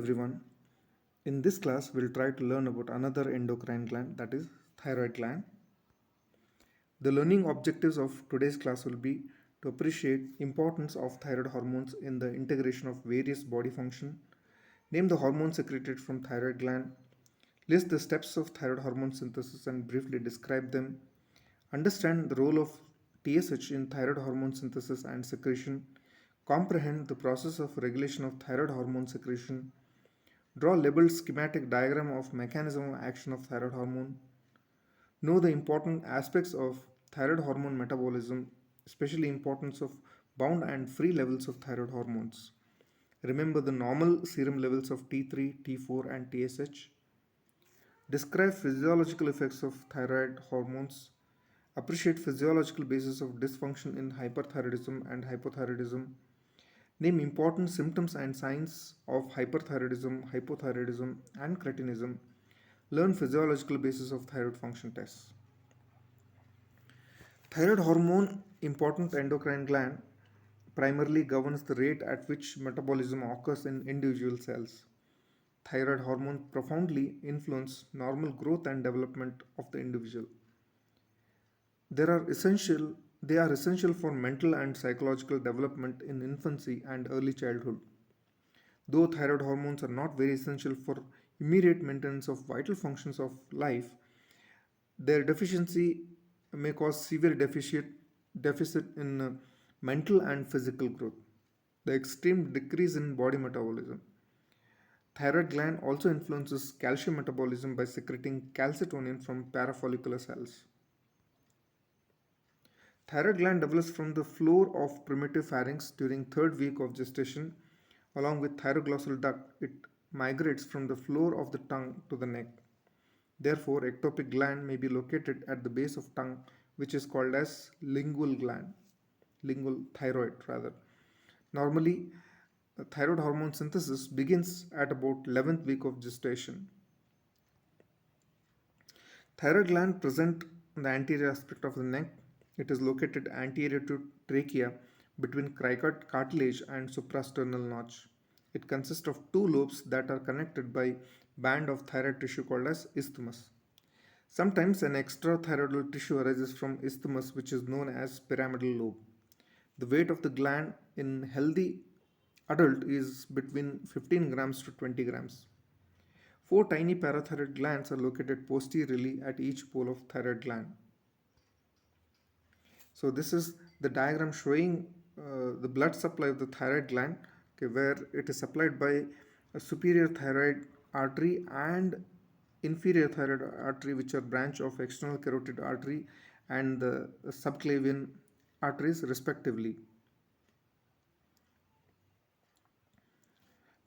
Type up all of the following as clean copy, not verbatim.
everyone. In this class, we'll try to learn about another endocrine gland, that is thyroid gland. The learning objectives of today's class will be to appreciate importance of thyroid hormones in the integration of various body function, name the hormones secreted from thyroid gland, list the steps of thyroid hormone synthesis and briefly describe them, understand the role of TSH in thyroid hormone synthesis and secretion, comprehend the process of regulation of thyroid hormone secretion, draw labeled schematic diagram of mechanism of action of thyroid hormone, know the important aspects of thyroid hormone metabolism, especially importance of bound and free levels of thyroid hormones. Remember the normal serum levels of T3, T4 and TSH. Describe physiological effects of thyroid hormones. Appreciate physiological basis of dysfunction in hyperthyroidism and hypothyroidism. Name important symptoms and signs of hyperthyroidism, hypothyroidism, and cretinism. Learn physiological basis of thyroid function tests. Thyroid hormone, important endocrine gland, primarily governs the rate at which metabolism occurs in individual cells. Thyroid hormone profoundly influence normal growth and development of the individual. There are essential they are essential for mental and psychological development in infancy and early childhood. Though thyroid hormones are not very essential for immediate maintenance of vital functions of life, their deficiency may cause severe deficit in mental and physical growth. The extreme decrease in body metabolism. Thyroid gland also influences calcium metabolism by secreting calcitonin from parafollicular cells. Thyroid gland develops from the floor of primitive pharynx during third week of gestation. Along with thyroglossal duct, it migrates from the floor of the tongue to the neck. Therefore, ectopic gland may be located at the base of tongue, which is called as lingual gland, lingual thyroid rather. Normally, thyroid hormone synthesis begins at about 11th week of gestation. Thyroid gland present on the anterior aspect of the neck. It is located anterior to trachea between cricoid cartilage and suprasternal notch. It consists of two lobes that are connected by band of thyroid tissue called as isthmus. Sometimes an extrathyroidal tissue arises from isthmus which is known as pyramidal lobe. The weight of the gland in healthy adult is between 15 grams to 20 grams. Four tiny parathyroid glands are located posteriorly at each pole of thyroid gland. So this is the diagram showing the blood supply of the thyroid gland, okay, where it is supplied by a superior thyroid artery and inferior thyroid artery, which are branch of external carotid artery and the subclavian arteries respectively.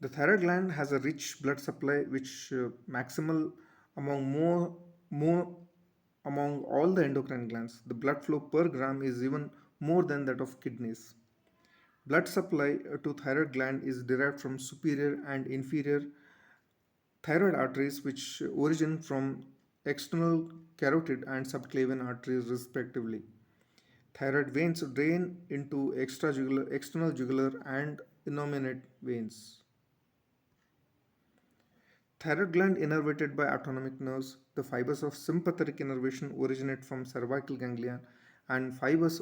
The thyroid gland has a rich blood supply which maximal among more among all the endocrine glands. The blood flow per gram is even more than that of kidneys. Blood supply to thyroid gland is derived from superior and inferior thyroid arteries which origin from external carotid and subclavian arteries respectively. Thyroid veins drain into external jugular and innominate veins. Thyroid gland innervated by autonomic nerves. The fibers of sympathetic innervation originate from cervical ganglia and fibers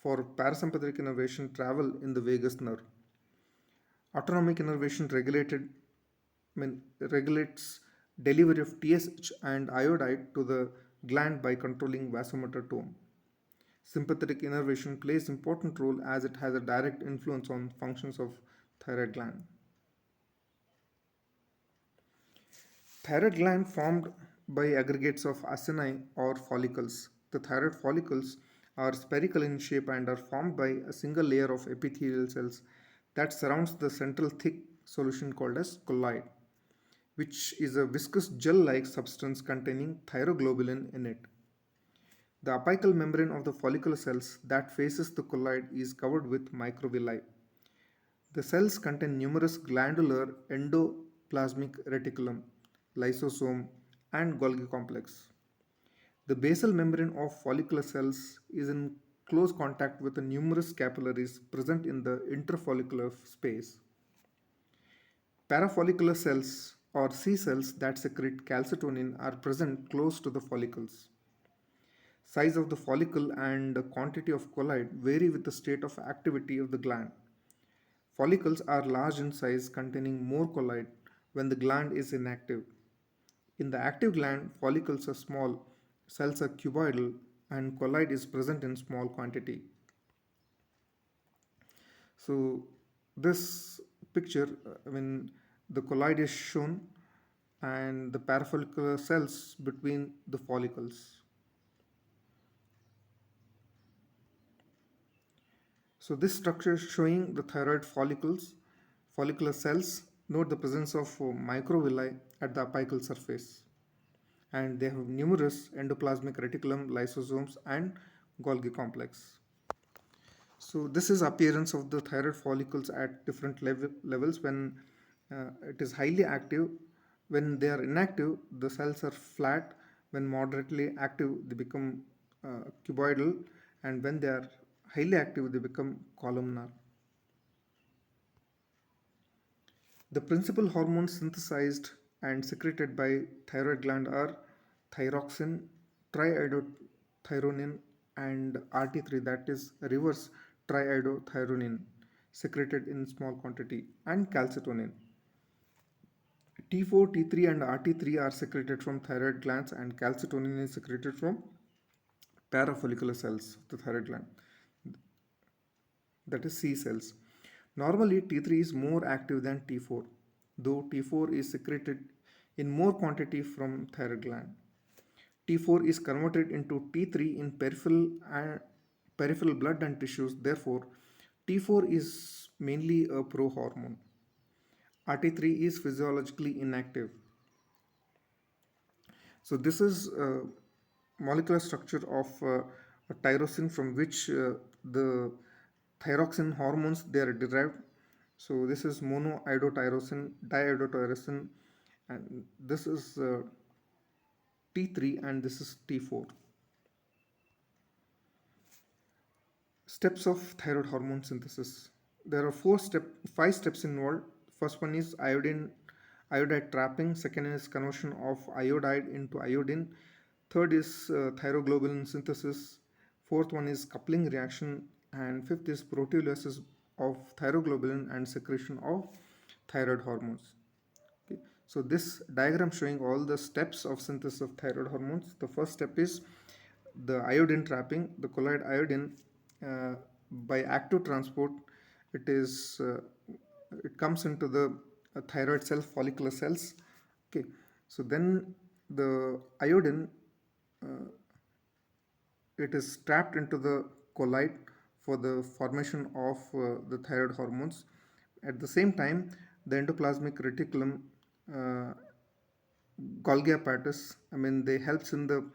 for parasympathetic innervation travel in the vagus nerve. Autonomic innervation regulates delivery of TSH and iodide to the gland by controlling vasomotor tone. Sympathetic innervation plays important role as it has a direct influence on functions of thyroid gland. Thyroid gland formed by aggregates of acini or follicles. The thyroid follicles are spherical in shape and are formed by a single layer of epithelial cells that surrounds the central thick solution called as colloid, which is a viscous gel-like substance containing thyroglobulin in it. The apical membrane of the follicular cells that faces the colloid is covered with microvilli. The cells contain numerous glandular endoplasmic reticulum, lysosome, and Golgi complex. The basal membrane of follicular cells is in close contact with the numerous capillaries present in the interfollicular space. Parafollicular cells or C cells that secrete calcitonin are present close to the follicles. Size of the follicle and the quantity of colloid vary with the state of activity of the gland. Follicles are large in size, containing more colloid when the gland is inactive. In the active gland, follicles are small, cells are cuboidal, and colloid is present in small quantity. So, this picture, when the colloid is shown and the parafollicular cells between the follicles. So this structure is showing the thyroid follicular cells. Note the presence of microvilli at the apical surface, and they have numerous endoplasmic reticulum, lysosomes, and Golgi complex. So this is appearance of the thyroid follicles at different levels when it is highly active. When they are inactive, the cells are flat. When moderately active, they become cuboidal, and when they are highly active, they become columnar. The principal hormones synthesized and secreted by thyroid gland are thyroxine, triiodothyronine, and RT3, that is reverse triiodothyronine, secreted in small quantity, and calcitonin. T4, T3, and RT3 are secreted from thyroid glands, and calcitonin is secreted from parafollicular cells of the thyroid gland, that is C cells. Normally, T3 is more active than T4, though T4 is secreted in more quantity from thyroid gland. T4 is converted into T3 in peripheral blood and tissues. Therefore, T4 is mainly a prohormone. RT3 is physiologically inactive. So this is molecular structure of a tyrosine, from which the thyroxine hormones they are derived. So this is monoiodotyrosine, diiodotyrosine, and this is T3, and this is T4. Steps of thyroid hormone synthesis. There are five steps involved. First one is iodide trapping. Second is conversion of iodide into iodine. Third is thyroglobulin synthesis. Fourth one is coupling reaction, and fifth is proteolysis of thyroglobulin and secretion of thyroid hormones. Okay. So this diagram showing all the steps of synthesis of thyroid hormones. The first step is the iodine trapping. The colloid iodine, uh, by active transport, it is it comes into the thyroid cell follicular cells. Okay, so then the iodine, uh, it is trapped into the colloid for the formation of the thyroid hormones. At the same time, the endoplasmic reticulum, uh, Golgi apparatus, I mean, they helps in the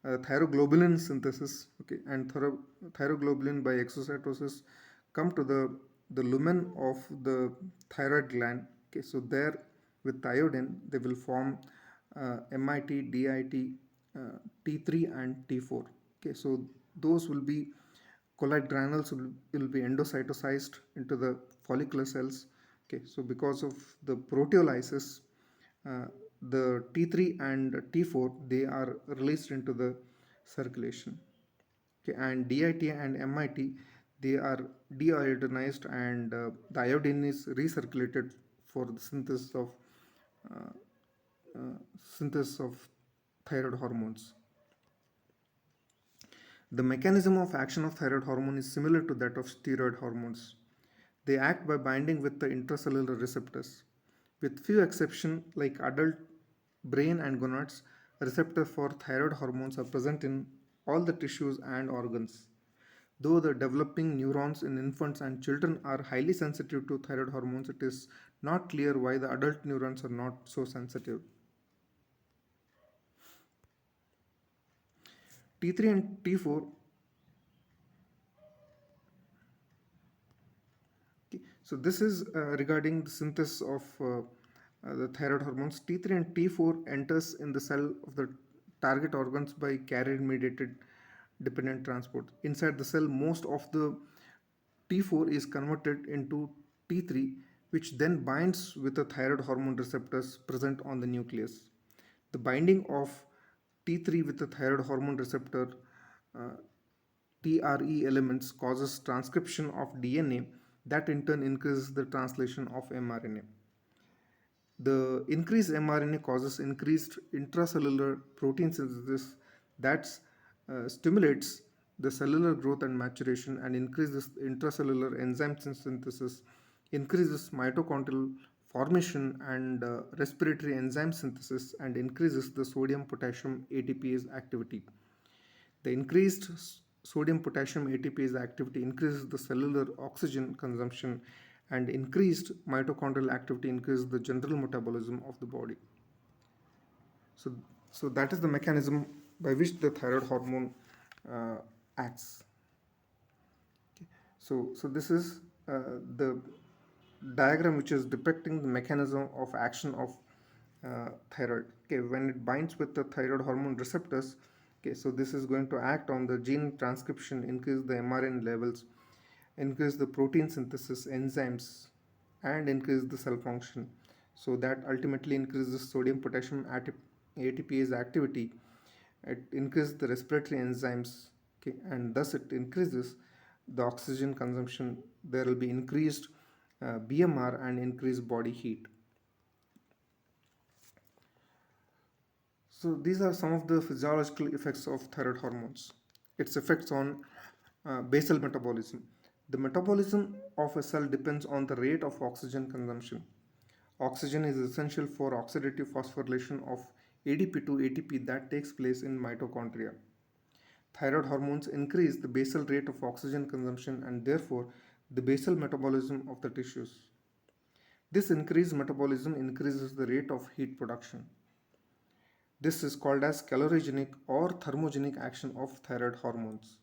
thyroglobulin synthesis. Okay, and thyroglobulin by exocytosis come to the lumen of the thyroid gland. Okay, so there with iodine they will form MIT, DIT, T3, and T4. Okay, so those will be colloid granules will be endocytosized into the follicular cells. Okay, so because of the proteolysis, uh, the T3 and T4 they are released into the circulation. Okay, and DIT and MIT they are deiodinized, and the iodine is recirculated for the uh, synthesis of thyroid hormones. The mechanism of action of thyroid hormone is similar to that of steroid hormones. They act by binding with the intracellular receptors. With few exceptions like adult brain and gonads, receptors for thyroid hormones are present in all the tissues and organs. Though the developing neurons in infants and children are highly sensitive to thyroid hormones, it is not clear why the adult neurons are not so sensitive. T3 and T4. Okay. So this is regarding the synthesis of the thyroid hormones. T3 and T4 enters in the cell of the target organs by carrier mediated dependent transport. Inside the cell, most of the T4 is converted into T3 which then binds with the thyroid hormone receptors present on the nucleus. The binding of T3 with the thyroid hormone receptor uh, TRE elements causes transcription of DNA that in turn increases the translation of mRNA. The increased mRNA causes increased intracellular protein synthesis that stimulates the cellular growth and maturation and increases intracellular enzyme synthesis, increases mitochondrial formation and respiratory enzyme synthesis, and increases the sodium potassium ATPase activity. The increased sodium potassium ATPase activity increases the cellular oxygen consumption, and increased mitochondrial activity increases the general metabolism of the body. So, so that is the mechanism by which the thyroid hormone uh, acts. So this is the diagram which is depicting the mechanism of action of thyroid. Okay, when it binds with the thyroid hormone receptors, okay, so this is going to act on the gene transcription, increase the mRNA levels, increase the protein synthesis enzymes, and increase the cell function. So that ultimately increases sodium potassium ATPase activity. It increases the respiratory enzymes, okay, and thus it increases the oxygen consumption. There will be increased BMR and increased body heat. So these are some of the physiological effects of thyroid hormones. Its effects on basal metabolism. The metabolism of a cell depends on the rate of oxygen consumption. Oxygen is essential for oxidative phosphorylation of ADP to ATP that takes place in mitochondria. Thyroid hormones increase the basal rate of oxygen consumption and therefore the basal metabolism of the tissues. This increased metabolism increases the rate of heat production. This is called as calorigenic or thermogenic action of thyroid hormones.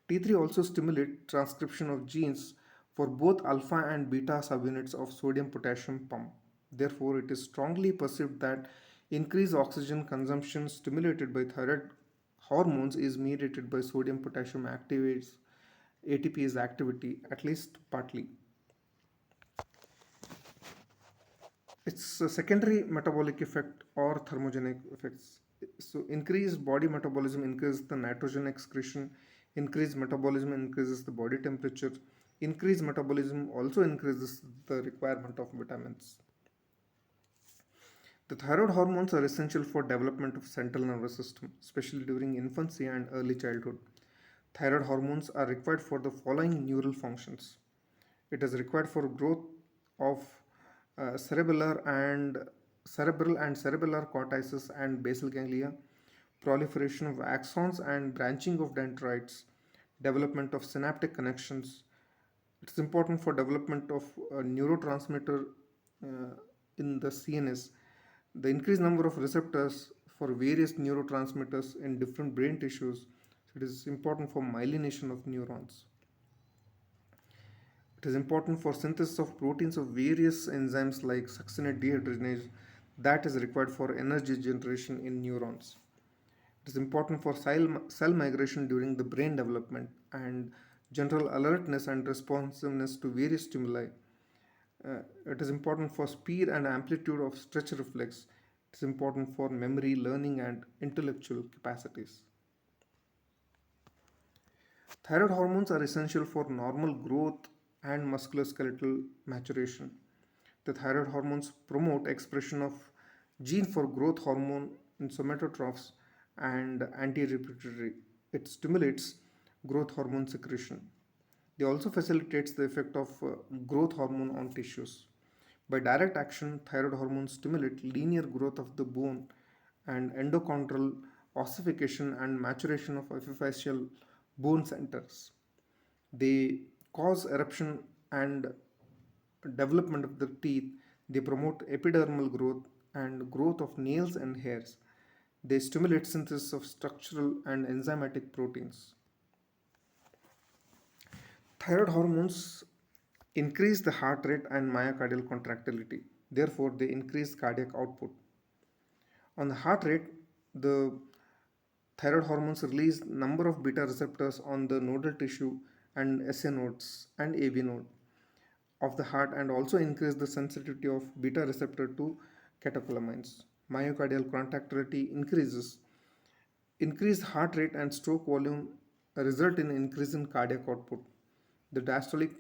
T3 also stimulates transcription of genes for both alpha and beta subunits of sodium potassium pump. Therefore, it is strongly perceived that increased oxygen consumption stimulated by thyroid hormones is mediated by sodium potassium activates ATPase activity, at least partly. It's a secondary metabolic effect or thermogenic effects. So increased body metabolism increases the nitrogen excretion, increased metabolism increases the body temperature, increased metabolism also increases the requirement of vitamins. The thyroid hormones are essential for development of central nervous system, especially during infancy and early childhood. Thyroid hormones are required for the following neural functions. It is required for growth of cerebral and cerebellar cortices and basal ganglia, proliferation of axons and branching of dendrites, development of synaptic connections. It's important for development of neurotransmitter uh, in the CNS. The increased number of receptors for various neurotransmitters in different brain tissues. So it is important for myelination of neurons. It is important for synthesis of proteins of various enzymes like succinate dehydrogenase that is required for energy generation in neurons. It is important for cell migration during the brain development and general alertness and responsiveness to various stimuli. It is important for speed and amplitude of stretch reflex. It is important for memory, learning, and intellectual capacities. Thyroid hormones are essential for normal growth and musculoskeletal maturation. The thyroid hormones promote expression of gene for growth hormone in somatotrophs and anti-respiratory. It stimulates growth hormone secretion. They also facilitates the effect of growth hormone on tissues. By direct action, thyroid hormones stimulate linear growth of the bone and endochondral ossification and maturation of epiphyseal bone centers. They cause eruption and development of the teeth. They promote epidermal growth and growth of nails and hairs. They stimulate synthesis of structural and enzymatic proteins. Thyroid hormones increase the heart rate and myocardial contractility. Therefore, they increase cardiac output. On the heart rate, the thyroid hormones release number of beta receptors on the nodal tissue and SA nodes and AV node. of the heart and also increase the sensitivity of beta receptor to catecholamines. Myocardial contractility increases. Increased heart rate and stroke volume result in increase in cardiac output. The diastolic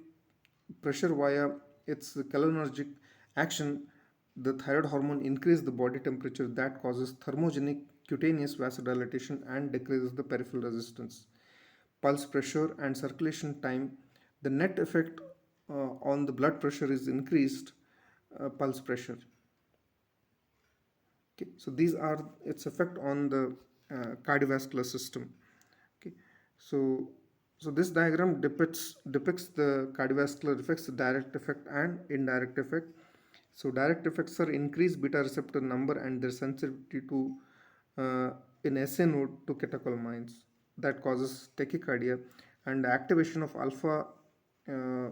pressure via its cholinergic action, the thyroid hormone increases the body temperature that causes thermogenic cutaneous vasodilatation and decreases the peripheral resistance. Pulse pressure and circulation time, the net effect on the blood pressure is increased pulse pressure. Okay, so these are its effect on the cardiovascular system. Okay, so this diagram depicts the cardiovascular effects, direct effect and indirect effect. So direct effects are increased beta receptor number and their sensitivity to in SA node to catecholamines that causes tachycardia, and activation of alpha uh,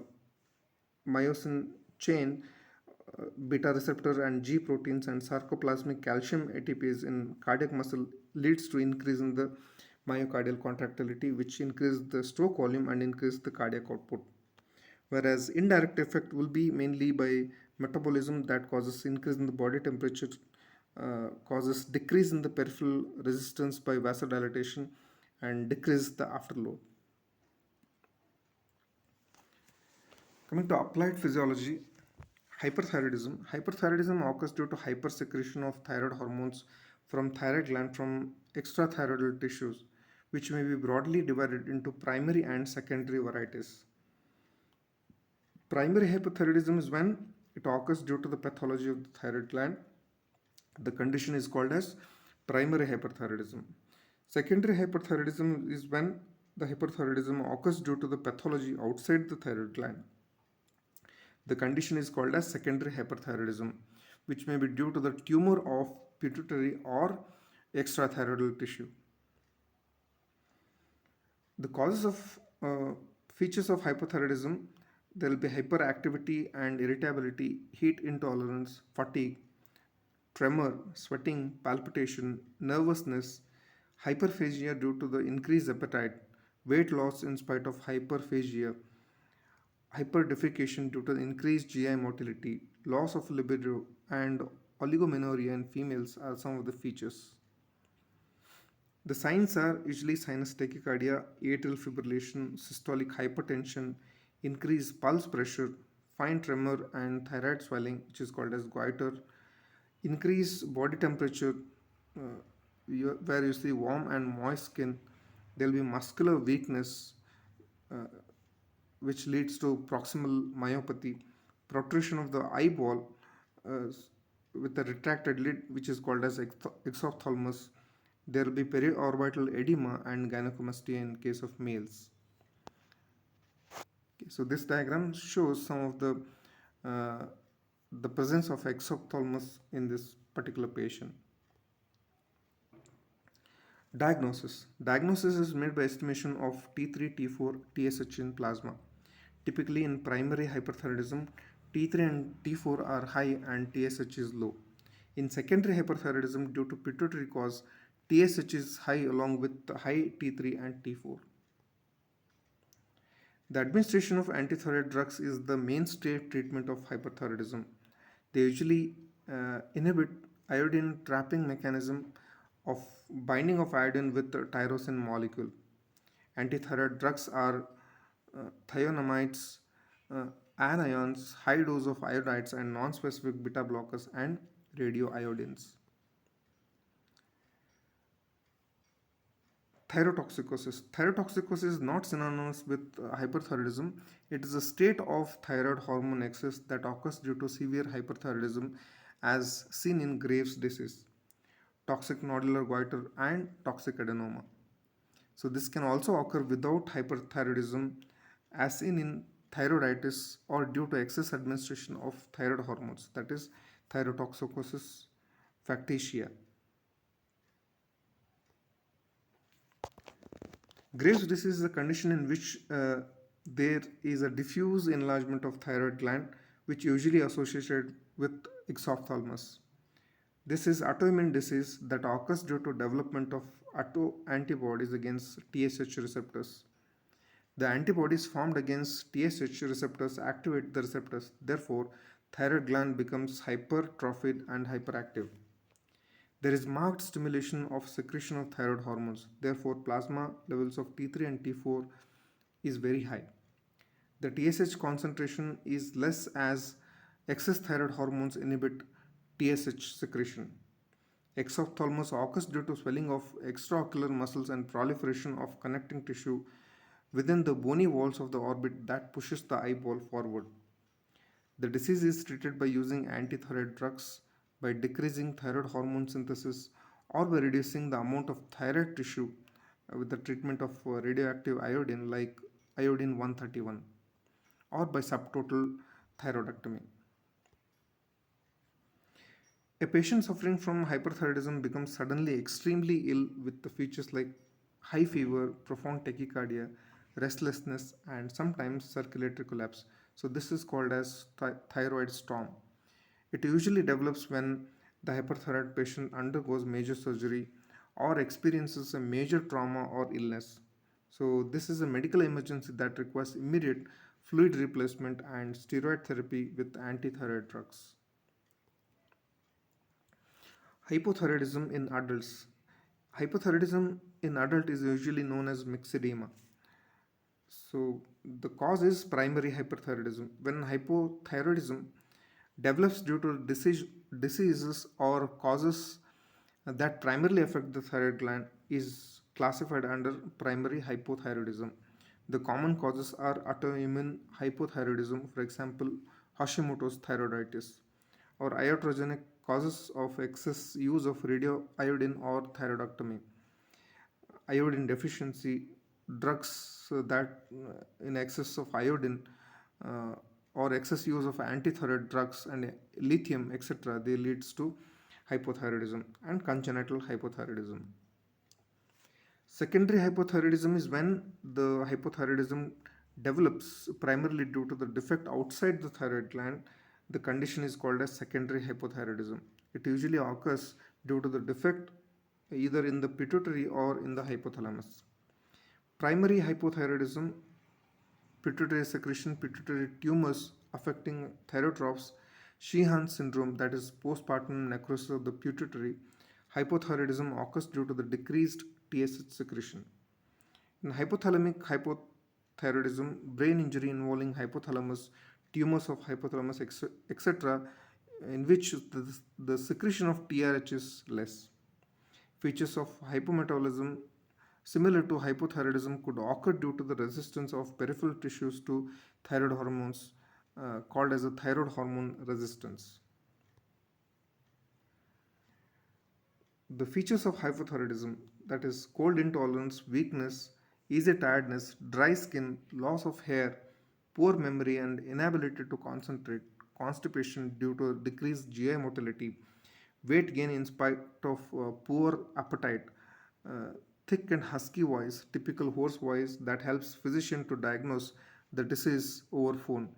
myosin chain, beta receptor and G proteins and sarcoplasmic calcium ATPase in cardiac muscle leads to increase in the myocardial contractility, which increases the stroke volume and increase the cardiac output. Whereas indirect effect will be mainly by metabolism that causes increase in the body temperature, causes decrease in the peripheral resistance by vasodilatation and decrease the afterload. Coming to applied physiology, hyperthyroidism. Hyperthyroidism occurs due to hypersecretion of thyroid hormones from thyroid gland from extrathyroidal tissues, which may be broadly divided into primary and secondary varieties. Primary hypothyroidism is when it occurs due to the pathology of the thyroid gland. The condition is called as primary hyperthyroidism. Secondary hyperthyroidism is when the hyperthyroidism occurs due to the pathology outside the thyroid gland. The condition is called as secondary hyperthyroidism, which may be due to the tumor of pituitary or extrathyroidal tissue. The causes of features of hypothyroidism, there will be hyperactivity and irritability, heat intolerance, fatigue, tremor, sweating, palpitation, nervousness, hyperphagia due to the increased appetite, weight loss in spite of hyperphagia, hyperdefecation due to the increased GI motility, loss of libido, and oligomenorrhea in females are some of the features. The signs are usually sinus tachycardia, atrial fibrillation, systolic hypertension, increased pulse pressure, fine tremor, and thyroid swelling, which is called as goiter, increased body temperature, where you see warm and moist skin. There will be muscular weakness, uh, which leads to proximal myopathy, protrusion of the eyeball uh, with a retracted lid, which is called as exophthalmos. There will be periorbital edema and gynecomastia in case of males. Okay, so this diagram shows some of uh, the presence of exophthalmos in this particular patient. Diagnosis. Diagnosis is made by estimation of T3, T4, TSH in plasma. Typically in primary hyperthyroidism, T3 and T4 are high and TSH is low. In secondary hyperthyroidism, due to pituitary cause, TSH is high along with high T3 and T4. The administration of antithyroid drugs is the mainstay treatment of hyperthyroidism. They usually inhibit iodine trapping mechanism of binding of iodine with the tyrosine molecule. Antithyroid drugs are thionamides, uh, anions, high dose of iodides, and non-specific beta blockers and radioiodines. Thyrotoxicosis. Thyrotoxicosis is not synonymous with hyperthyroidism. It is a state of thyroid hormone excess that occurs due to severe hyperthyroidism as seen in Graves' disease, toxic nodular goiter, and toxic adenoma. So this can also occur without hyperthyroidism as seen in thyroiditis or due to excess administration of thyroid hormones, that is thyrotoxicosis factitia. Graves' disease is a condition in which there is a diffuse enlargement of thyroid gland, which usually associated with exophthalmos. This is autoimmune disease that occurs due to development of autoantibodies against TSH receptors. The antibodies formed against TSH receptors activate the receptors. Therefore, thyroid gland becomes hypertrophied and hyperactive. There is marked stimulation of secretion of thyroid hormones. Therefore, plasma levels of T3 and T4 is very high. The TSH concentration is less as excess thyroid hormones inhibit TSH secretion. Exophthalmos occurs due to swelling of extraocular muscles and proliferation of connecting tissue within the bony walls of the orbit that pushes the eyeball forward. The disease is treated by using antithyroid drugs, by decreasing thyroid hormone synthesis, or by reducing the amount of thyroid tissue with the treatment of radioactive iodine like iodine 131, or by subtotal thyroidectomy. A patient suffering from hyperthyroidism becomes suddenly extremely ill with the features like high fever, profound tachycardia, restlessness, and sometimes circulatory collapse. So, this is called as thyroid storm. It usually develops when the hyperthyroid patient undergoes major surgery or experiences a major trauma or illness. So, this is a medical emergency that requires immediate fluid replacement and steroid therapy with antithyroid drugs. Hypothyroidism in adults. Hypothyroidism in adult is usually known as myxedema. So the cause is primary hyperthyroidism. When hypothyroidism develops due to diseases or causes that primarily affect the thyroid gland is classified under primary hypothyroidism. The common causes are autoimmune hypothyroidism, for example, Hashimoto's thyroiditis, or iatrogenic causes of excess use of radioiodine or thyroidectomy, iodine deficiency, drugs that in excess of iodine uh, or excess use of antithyroid drugs and lithium, etc., they leads to hypothyroidism and congenital hypothyroidism. Secondary hypothyroidism is when the hypothyroidism develops primarily due to the defect outside the thyroid gland. The condition is called as secondary hypothyroidism. It usually occurs due to the defect either in the pituitary or in the hypothalamus. Primary hypothyroidism, pituitary secretion, pituitary tumors affecting thyrotropes, Sheehan syndrome, that is postpartum necrosis of the pituitary, hypothyroidism occurs due to the decreased TSH secretion. In hypothalamic hypothyroidism, brain injury involving hypothalamus, tumors of hypothalamus, etc., in which the secretion of TRH is less. Features of hypometabolism similar to hypothyroidism could occur due to the resistance of peripheral tissues to thyroid hormones called as a thyroid hormone resistance. The features of hypothyroidism, that is cold intolerance, weakness, easy tiredness, dry skin, loss of hair, poor memory and inability to concentrate, constipation due to decreased GI motility, weight gain in spite of poor appetite, uh, thick and husky voice, typical hoarse voice that helps physician to diagnose the disease over phone.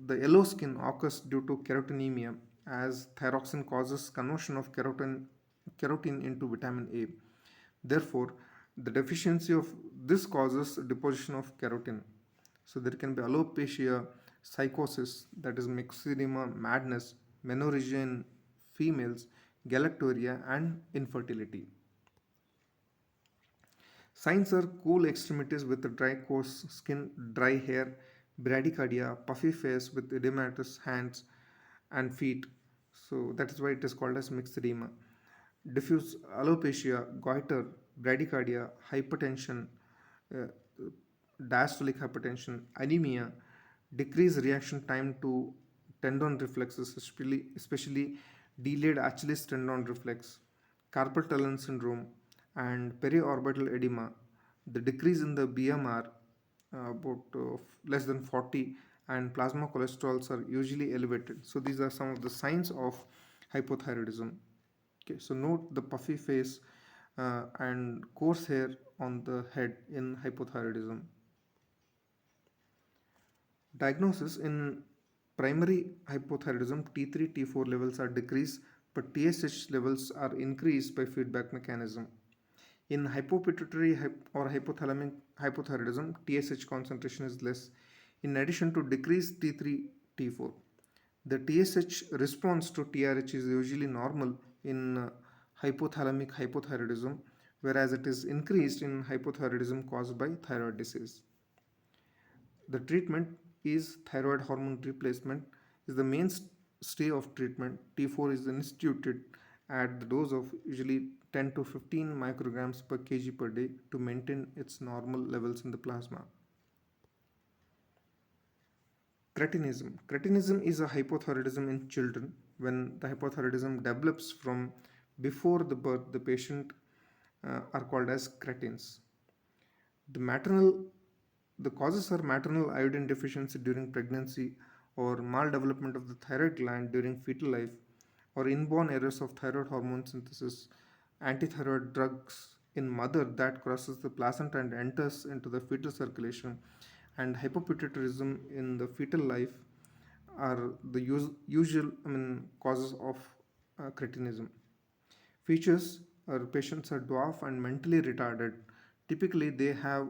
The yellow skin occurs due to carotenemia, as thyroxine causes conversion of carotene into vitamin A. Therefore, the deficiency of this causes deposition of carotene. So there can be alopecia, psychosis, that is myxedema, madness, menorrhagia in females, galactorrhea, and infertility. Signs are cool extremities with dry coarse skin, dry hair, bradycardia, puffy face with edematous hands and feet. So that is why it is called as mixed edema. Diffuse alopecia, goiter, bradycardia, hypertension, uh, diastolic hypertension, anemia, decreased reaction time to tendon reflexes, especially delayed Achilles tendon reflex, carpal tunnel syndrome, and periorbital edema. The decrease in the BMR, about less than 40, and plasma cholesterols are usually elevated. So these are some of the signs of hypothyroidism. Okay, so note the puffy face and coarse hair on the head in hypothyroidism. Diagnosis in primary hypothyroidism, T3, T4 levels are decreased, but TSH levels are increased by feedback mechanism. In hypopituitary or hypothalamic hypothyroidism, TSH concentration is less. In addition to decreased T3, T4, the TSH response to TRH is usually normal in hypothalamic hypothyroidism, whereas it is increased in hypothyroidism caused by thyroid disease. The treatment is thyroid hormone replacement is the mainstay of treatment. T4 is instituted at the dose of usually 10 to 15 micrograms per kg per day to maintain its normal levels in the plasma. Cretinism. Cretinism is a hypothyroidism in children. When the hypothyroidism develops from before the birth, the patient are called as cretins. The maternal the causes are maternal iodine deficiency during pregnancy or maldevelopment of the thyroid gland during fetal life or inborn errors of thyroid hormone synthesis, antithyroid drugs in mother that crosses the placenta and enters into the fetal circulation, and hypopituitarism in the fetal life are the usual causes of cretinism. Features are patients are dwarf and mentally retarded. Typically, they have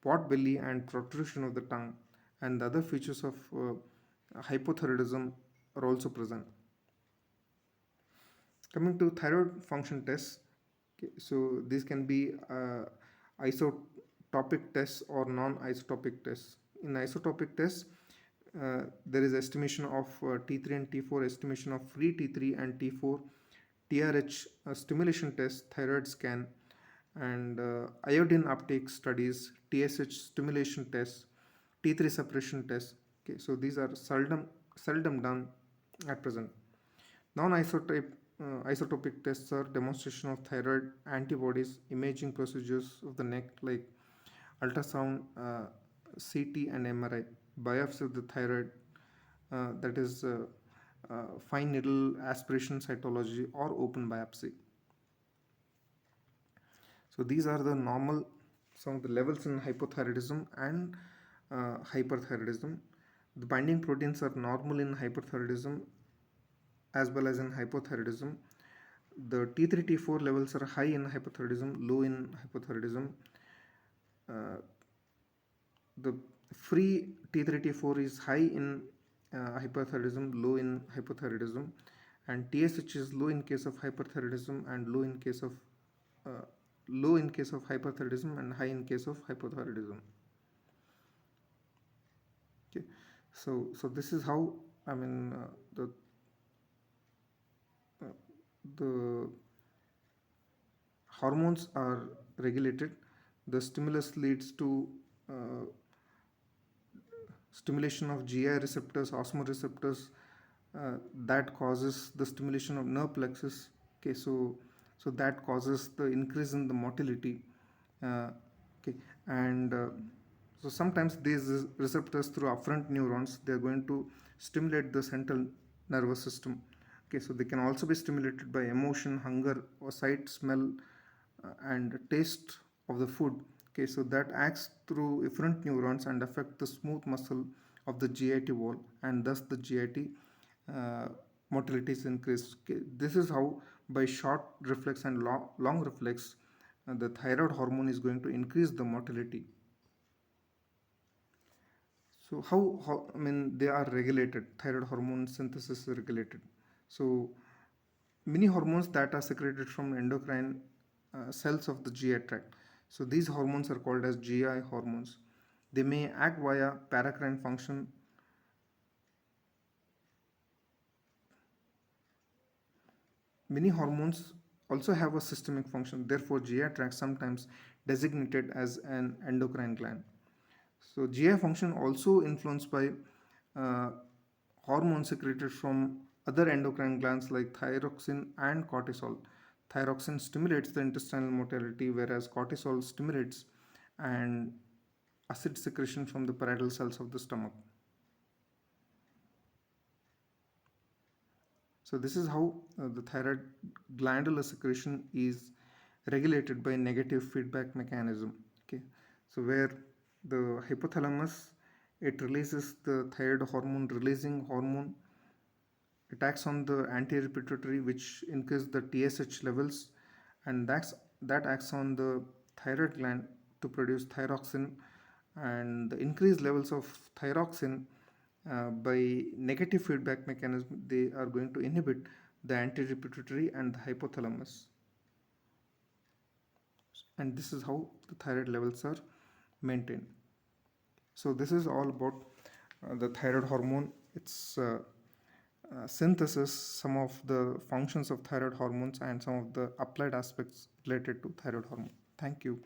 pot belly and protrusion of the tongue, and the other features of hypothyroidism are also present. Coming to thyroid function tests, okay, so these can be isotopic tests or non-isotopic tests. In isotopic tests, there is estimation of T3 and T4, estimation of free T3 and T4, TRH stimulation test, thyroid scan, and iodine uptake studies, TSH stimulation tests, T3 suppression tests. Okay, so these are seldom done at present. Non-isotopic tests are demonstration of thyroid antibodies, imaging procedures of the neck like ultrasound, CT, and MRI, biopsy of the thyroid, that is fine needle aspiration cytology or open biopsy. So these are the normal some of the levels in hypothyroidism and hyperthyroidism. The binding proteins are normal in hyperthyroidism as well as in hypothyroidism. The T3 T4 levels are high in hypothyroidism, low in hypothyroidism. The free T3 T4 is high in hyperthyroidism, low in hypothyroidism, and TSH is low in case of hyperthyroidism and uh, low in case of hyperthyroidism and high in case of hypothyroidism. Okay, so this is how I mean uh, the hormones are regulated. The stimulus leads to uh, stimulation of GI receptors, osmoreceptors, that causes the stimulation of nerve plexus. Okay, so that causes the increase in the motility. Okay, and so sometimes these receptors through afferent neurons they are going to stimulate the central nervous system. Okay, so they can also be stimulated by emotion, hunger, or sight, smell, and taste of the food. Okay, so that acts through efferent neurons and affect the smooth muscle of the GIT wall, and thus the GIT uh, motility is increased. Okay, this is how by short reflex and long reflex the thyroid hormone is going to increase the motility. So how I mean they are regulated. Thyroid hormone synthesis is regulated. So many hormones that are secreted from endocrine cells of the GI tract. So these hormones are called as GI hormones. They may act via paracrine function. Many hormones also have a systemic function. Therefore, GI tract sometimes designated as an endocrine gland. So GI function also influenced by uh, hormones secreted from other endocrine glands like thyroxine and cortisol. Thyroxine stimulates the intestinal motility, whereas cortisol stimulates and acid secretion from the parietal cells of the stomach. So this is how the thyroid glandular secretion is regulated by negative feedback mechanism. Okay, so where the hypothalamus it releases the thyroid hormone releasing hormone. It acts on the anterior pituitary, which increases the TSH levels, and that acts on the thyroid gland to produce thyroxine, and the increased levels of thyroxine by negative feedback mechanism, they are going to inhibit the anti-pituitary and the hypothalamus, and this is how the thyroid levels are maintained. So this is all about the thyroid hormone, its synthesis, some of the functions of thyroid hormones, and some of the applied aspects related to thyroid hormone. Thank you.